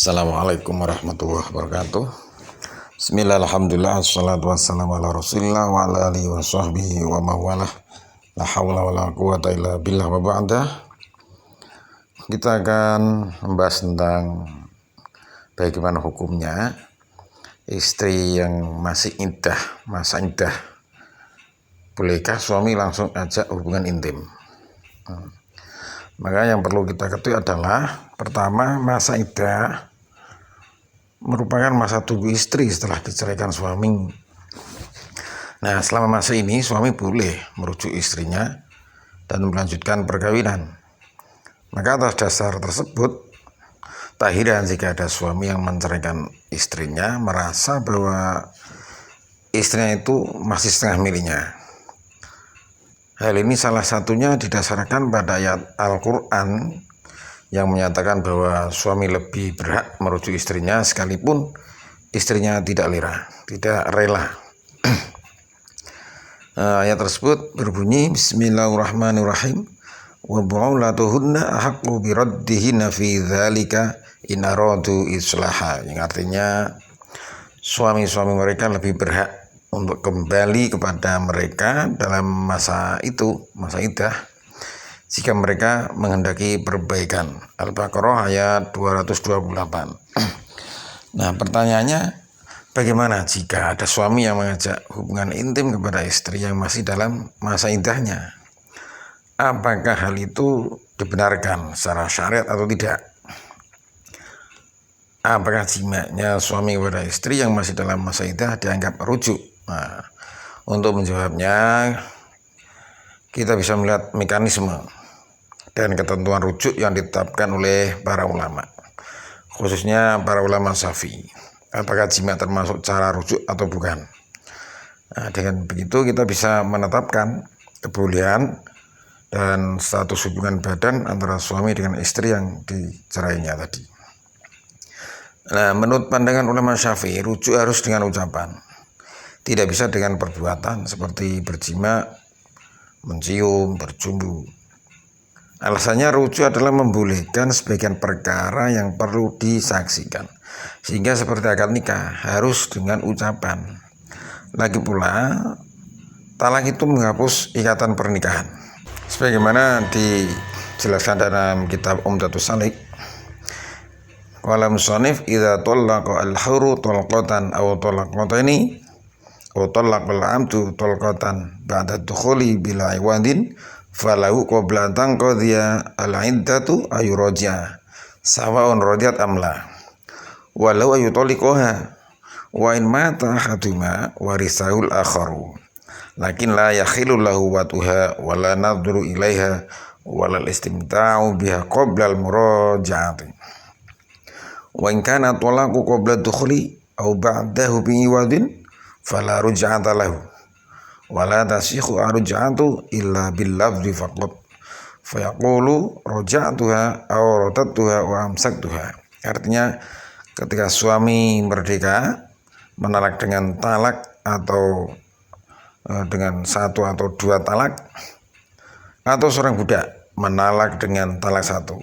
Assalamualaikum warahmatullahi wabarakatuh. Bismillah, alhamdulillah, assalatu wassalamu ala rasulillah wa ala alihi wa sahbihi wa mawalah. La hawla wa la quwata illa billah wa ba'dah. Kita akan membahas tentang bagaimana hukumnya istri yang masih masa iddah. Bolehkah suami langsung ajak hubungan intim? Maka yang perlu kita ketahui adalah pertama, masa iddah merupakan masa tunggu istri setelah diceraikan suami. Nah, selama masa ini suami boleh merujuk istrinya dan melanjutkan perkawinan. Maka atas dasar tersebut, tak heran jika ada suami yang menceraikan istrinya merasa bahwa istrinya itu masih setengah miliknya. Hal ini salah satunya didasarkan pada ayat Al-Quran yang menyatakan bahwa suami lebih berhak merujuk istrinya sekalipun istrinya tidak rela. Ayat tersebut berbunyi Bismillahirrahmanirrahim, wa bu'ulatuhunna ahaqqu biraddihinna fi dzalika in aradu islaha, yang artinya suami-suami mereka lebih berhak untuk kembali kepada mereka dalam masa iddah, jika mereka menghendaki perbaikan. Al-Baqarah ayat 228. Nah, pertanyaannya, bagaimana jika ada suami yang mengajak hubungan intim kepada istri yang masih dalam masa iddahnya? Apakah hal itu dibenarkan secara syariat atau tidak? Apakah jimaknya suami kepada istri yang masih dalam masa iddah dianggap rujuk? Nah, untuk menjawabnya, kita bisa melihat mekanisme dan ketentuan rujuk yang ditetapkan oleh para ulama, khususnya para ulama Syafi'i. Apakah jima termasuk cara rujuk atau bukan? Nah, dengan begitu kita bisa menetapkan kebolehan dan status hubungan badan antara suami dengan istri yang dicerainya tadi. Nah, menurut pandangan ulama Syafi'i, rujuk harus dengan ucapan, tidak bisa dengan perbuatan seperti berjima, mencium, berjumbu. Alasannya, rujuk adalah membolehkan sebagian perkara yang perlu disaksikan, sehingga seperti akad nikah harus dengan ucapan. Lagi pula, talak itu menghapus ikatan pernikahan, sebagaimana dijelaskan dalam kitab Umdatus Salik. Qala musannif, idza talaqa al-hurru talqatan aw talaqataini aw talaqal amdu talqatan ba'da dukhuli bila iwadin falahu qabla tanqadhiya al-iddatu ayuraja sawa'un radiyat amla walau ayutaliqaha wa in mata ahaduma warisahul akharu lakin la yakhilu lahu watuha wala nadhuru ilaiha walal istimta'u biha qabla al-muraja'ati wa in kana talaqu qabla dukhuli aw ba'dahu bi'iwadin fala ruj'ata lahu wala tasihhu arja'atu illa bil lafzi faqat fayaqulu raja'tuha aw radadtuha wa amsaktuha. Artinya, ketika suami merdeka menalak dengan talak atau dengan satu atau dua talak, atau seorang budak menalak dengan talak satu,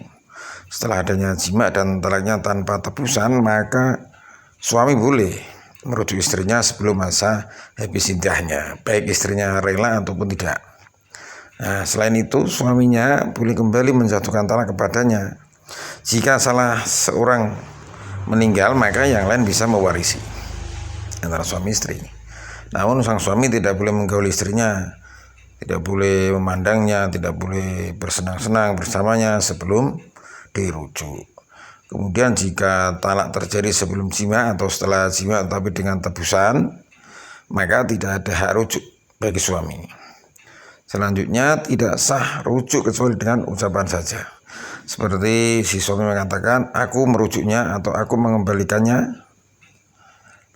setelah adanya jima dan talaknya tanpa tebusan, maka suami boleh merujuk istrinya sebelum masa habis iddahnya, baik istrinya rela ataupun tidak. Nah, selain itu, suaminya boleh kembali menjatuhkan talak kepadanya. Jika salah seorang meninggal, maka yang lain bisa mewarisi antara suami istri. Namun sang suami tidak boleh menggauli istrinya, tidak boleh memandangnya, tidak boleh bersenang-senang bersamanya sebelum dirujuk. Kemudian jika talak terjadi sebelum jima atau setelah jima tapi dengan tebusan, maka tidak ada hak rujuk bagi suami. Selanjutnya, tidak sah rujuk kecuali dengan ucapan saja, seperti si suami mengatakan, aku merujuknya, atau aku mengembalikannya,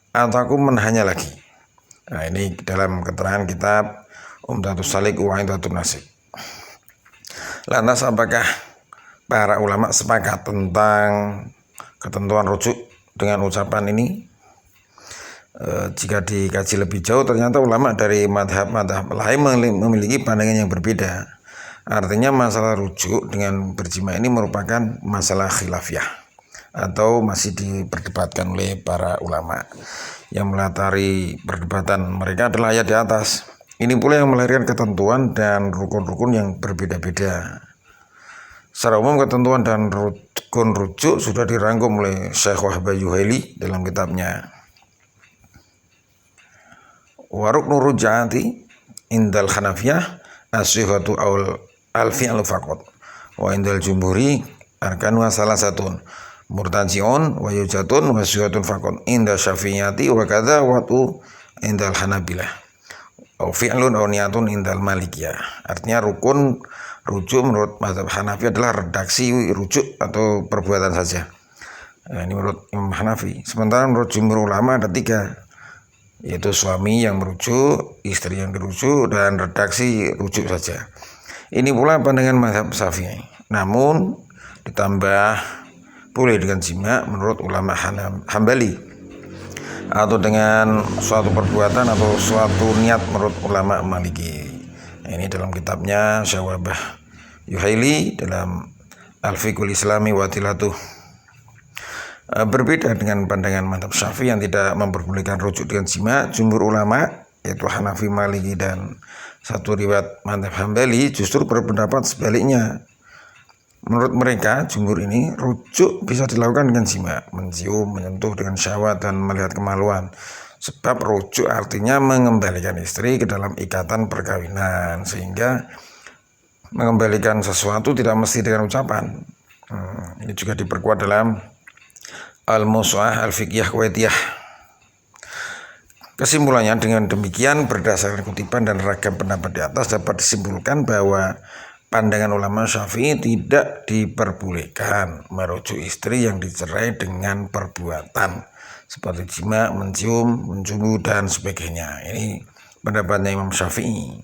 atau aku menahannya lagi. Nah, ini dalam keterangan kitab Umdatus Salik wa Iddatun Nasib. Lantas, apakah para ulama sepakat tentang ketentuan rujuk dengan ucapan ini? Jika dikaji lebih jauh, ternyata ulama dari madhab-madhab lain memiliki pandangan yang berbeda. Artinya, masalah rujuk dengan berjima ini merupakan masalah khilafiyah atau masih diperdebatkan oleh para ulama. Yang melatari perdebatan mereka adalah ayat di atas. Ini pula yang melahirkan ketentuan dan rukun-rukun yang berbeda-beda. Secara umum ketentuan dan rukun rujuk sudah dirangkum oleh Syekh Wahbah Yuhaili dalam kitabnya Waruk Nurujati indal Hanafiyah as-sihhatu al-fi'lu faqat wa indal jumhuri arkanu salasatun murtaji'un wa yujatun wa sihhatun faqat indal Syafi'iyati wa kadza wa indal Hanabilah au fi'lun au niyatun indal Malikiyah. Artinya rukun rujuk menurut mazhab Hanafi adalah redaksi rujuk atau perbuatan saja. Nah, ini menurut Imam Hanafi. Sementara menurut jumhur ulama ada 3, yaitu suami yang merujuk, istri yang dirujuk, dan redaksi rujuk saja. Ini pula pandangan mazhab Syafi'i. Namun ditambah boleh dengan jima menurut ulama Hambali, atau dengan suatu perbuatan atau suatu niat menurut ulama Maliki. Ini dalam kitabnya Syekh Wahbah Yuhaili dalam Al-Fiqhul Islami wa Tilatuh. Berbeda dengan pandangan mazhab Syafi'i yang tidak memperbolehkan rujuk dengan jima, jumhur ulama yaitu Hanafi, Maliki, dan satu riwayat mazhab Hambali justru berpendapat sebaliknya. Menurut mereka, jumhur ini rujuk bisa dilakukan dengan jima, mencium, menyentuh dengan syahwat, dan melihat kemaluan. Sebab rujuk artinya mengembalikan istri ke dalam ikatan perkawinan, sehingga mengembalikan sesuatu tidak mesti dengan ucapan. Ini juga diperkuat dalam Al-Mushah Al-Fiqhiyah Kuwaitiyah. Kesimpulannya, dengan demikian berdasarkan kutipan dan ragam pendapat di atas dapat disimpulkan bahwa pandangan ulama Syafi'i tidak diperbolehkan merujuk istri yang dicerai dengan perbuatan seperti jima, mencium, mencumbu, dan sebagainya. Ini pendapatnya Imam Syafi'i.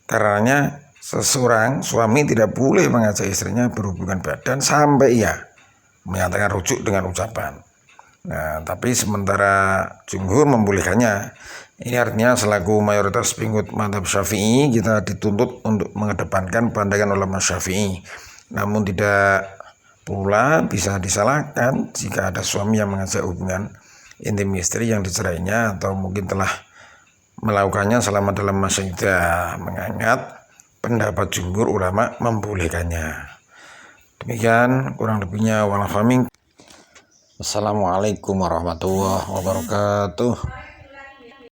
Karenanya seseorang suami tidak boleh mengajak istrinya berhubungan badan sampai ia menyatakan rujuk dengan ucapan. Nah, tapi sementara jumhur membolehkannya. Ini artinya selaku mayoritas pengikut mazhab Syafi'i, kita dituntut untuk mengedepankan pandangan ulama Syafi'i. Namun tidak pula bisa disalahkan jika ada suami yang mengajak hubungan intim istri yang dicerainya atau mungkin telah melakukannya selama dalam masa iddah, mengingat pendapat jumhur ulama membolehkannya. Demikian kurang lebihnya. Wassalamualaikum warahmatullahi wabarakatuh.